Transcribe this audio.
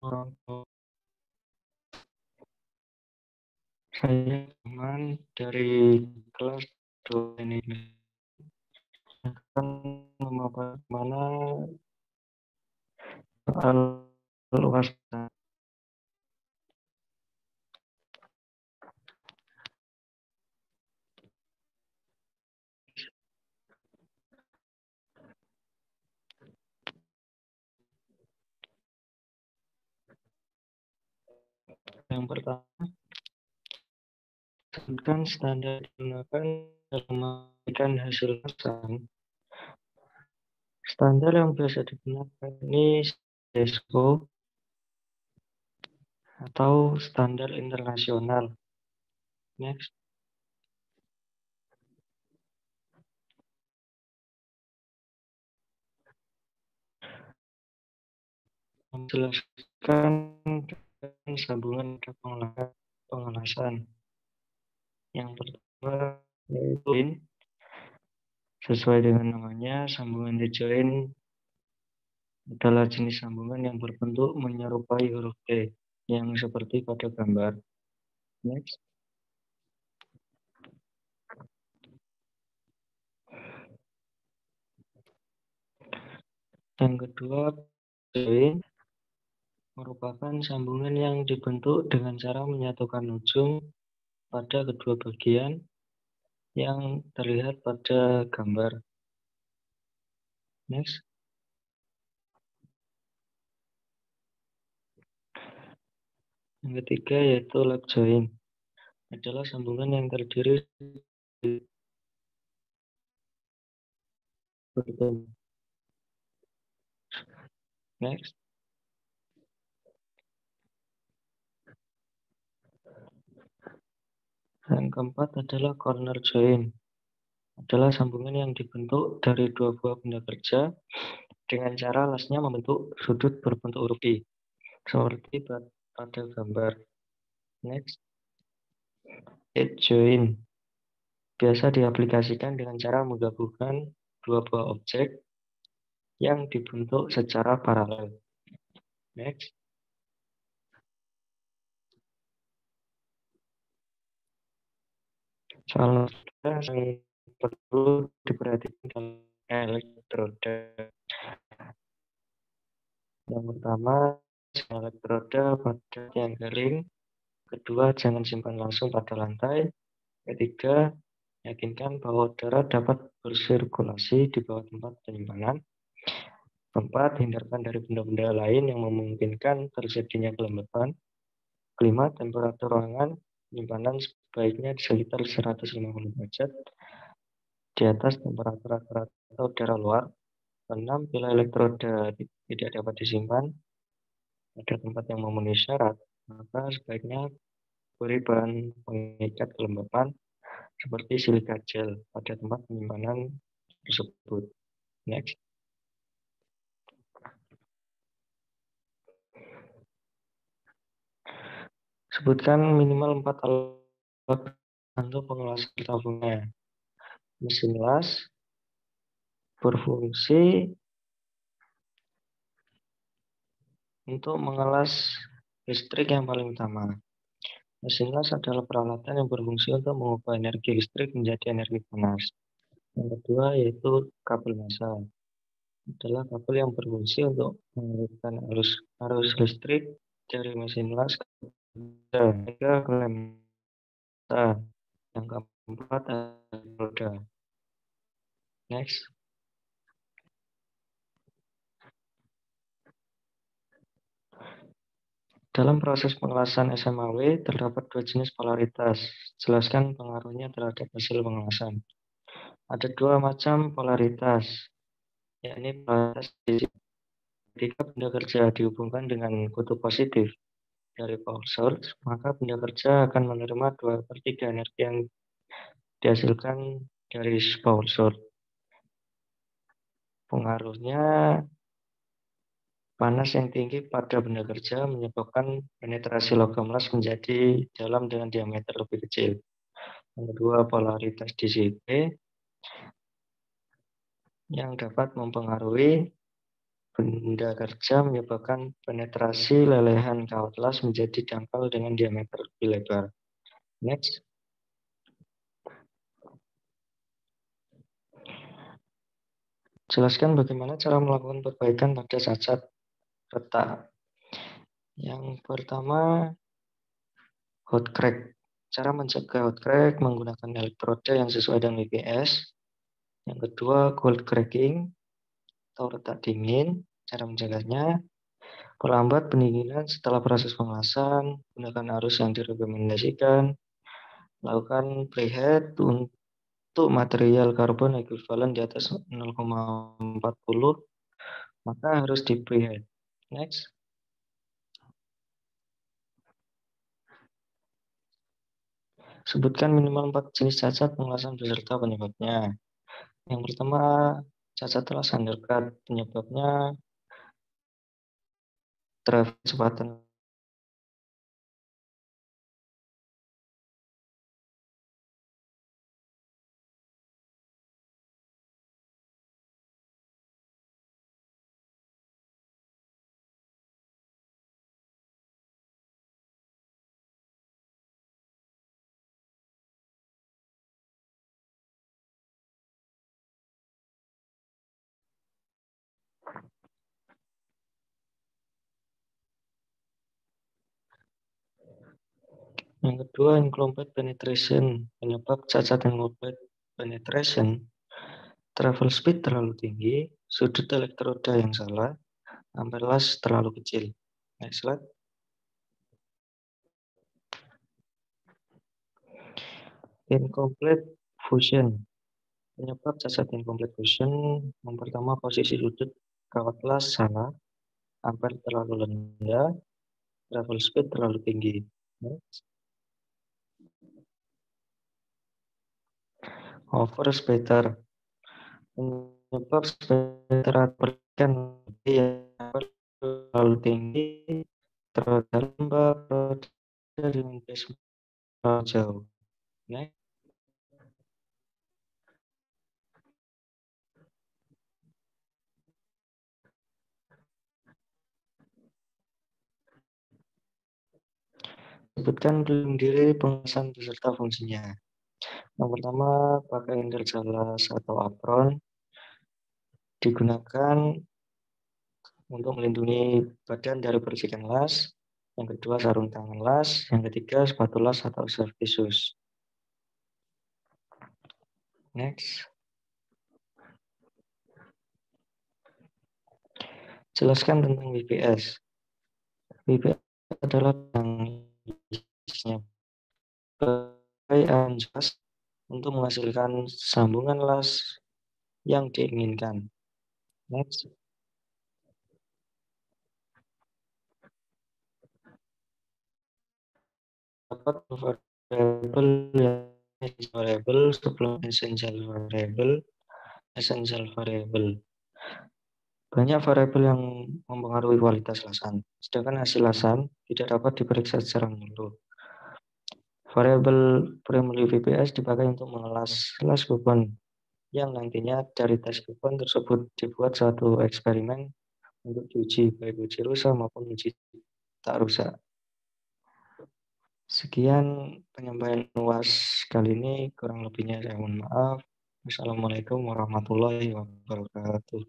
orang tua saya teman dari kelas 2 ini akan memaparkan mana soal luas. Yang pertama, sebutkan standar digunakan dalam memberikan hasil pesan. Standar yang biasa digunakan ini ISO atau standar internasional. Next, menjelaskan sambungan pengelasan. Yang pertama yaitu join. Sesuai dengan namanya, sambungan join adalah jenis sambungan yang berbentuk menyerupai huruf T yang seperti pada gambar. Next. Yang kedua, join merupakan sambungan yang dibentuk dengan cara menyatukan ujung pada kedua bagian yang terlihat pada gambar. Next. Yang ketiga yaitu lap join. Adalah sambungan yang terdiri dari next. Yang keempat adalah corner join. Adalah sambungan yang dibentuk dari dua buah benda kerja dengan cara lasnya membentuk sudut berbentuk huruf I, seperti pada gambar. Next. Edge join. Biasa diaplikasikan dengan cara menggabungkan dua buah objek yang dibentuk secara paralel. Next. Soal yang perlu diperhatikan dalam elektroda. Yang pertama, elektroda pada yang garing. Kedua, jangan simpan langsung pada lantai. Ketiga, yakinkan bahwa udara dapat bersirkulasi di bawah tempat penyimpanan. Keempat, hindarkan dari benda-benda lain yang memungkinkan terjadinya kelembapan. Kelima, temperatur ruangan penyimpanan sebaiknya di sekitar 150 derajat di atas temperatur rata-rata udara luar. Keenam, bila elektroda tidak dapat disimpan pada tempat yang memenuhi syarat, maka sebaiknya beri bahan pengikat kelembapan seperti silika gel pada tempat penyimpanan tersebut. Next. Sebutkan minimal 4 alat untuk pengelasan tabungnya. Mesin las berfungsi untuk mengelas listrik yang paling utama. Mesin las adalah peralatan yang berfungsi untuk mengubah energi listrik menjadi energi panas. Yang kedua yaitu kabel massa. Adalah kabel yang berfungsi untuk mengalirkan arus listrik dari mesin las ke klem massa. Yang keempat adalah roda. Next. Dalam proses pengelasan SMAW terdapat dua jenis polaritas. Jelaskan pengaruhnya terhadap hasil pengelasan. Ada dua macam polaritas, yakni polaritas DC. Ketika benda kerja dihubungkan dengan kutub positif dari power source, maka benda kerja akan menerima 2/3 energi yang dihasilkan dari power source. Pengaruhnya, panas yang tinggi pada benda kerja menyebabkan penetrasi logam las menjadi dalam dengan diameter lebih kecil. Yang kedua, polaritas DCP yang dapat mempengaruhi Benda kerja menyebabkan penetrasi lelehan kawat las menjadi dangkal dengan diameter lebih lebar. Next. Jelaskan bagaimana cara melakukan perbaikan pada cacat retak. Yang pertama, hot crack. Cara mencegah hot crack menggunakan elektroda yang sesuai dengan WPS. Yang kedua, cold cracking atau retak dingin. Cara mencegahnya, perlambat pendinginan setelah proses pengelasan, gunakan arus yang direkomendasikan, lakukan preheat untuk material karbon ekuivalen di atas 0,40, maka harus di preheat. Next. Sebutkan minimal 4 jenis cacat pengelasan beserta penyebabnya. Yang pertama, cacat telas undercut. Penyebabnya kecepatan. Yang kedua, incomplete penetration. Penyebab cacat incomplete penetration, travel speed terlalu tinggi, sudut elektroda yang salah, ampere las terlalu kecil. Next slide. Incomplete fusion. Penyebab cacat incomplete fusion, yang pertama posisi sudut kawat las salah, ampere terlalu rendah, travel speed terlalu tinggi. Next. Over spatter. Penyebab spatter berikan yang terlalu tinggi, terlalu lembab, dengan base terlalu jauh. Next. Sebutkan belum diri pengelasan beserta fungsinya. Yang pertama, pakai interjelas atau apron digunakan untuk melindungi badan dari percikan las. Yang kedua, sarung tangan las. Yang ketiga, sepatu las atau safety shoes. Next. Jelaskan tentang WPS. WPS adalah jenisnya anjas untuk menghasilkan sambungan las yang diinginkan. Next. Dapat variabel yang variable sebelum essential variable. Banyak variabel yang mempengaruhi kualitas lasan, sedangkan hasil lasan tidak dapat diperiksa secara menyeluruh. Variabel primary VPS dipakai untuk mengelas las beban yang nantinya dari tes beban tersebut dibuat suatu eksperimen untuk diuji, baik uji rusak maupun uji tak rusak. Sekian penyampaian UAS kali ini, kurang lebihnya saya mohon maaf. Wassalamualaikum warahmatullahi wabarakatuh.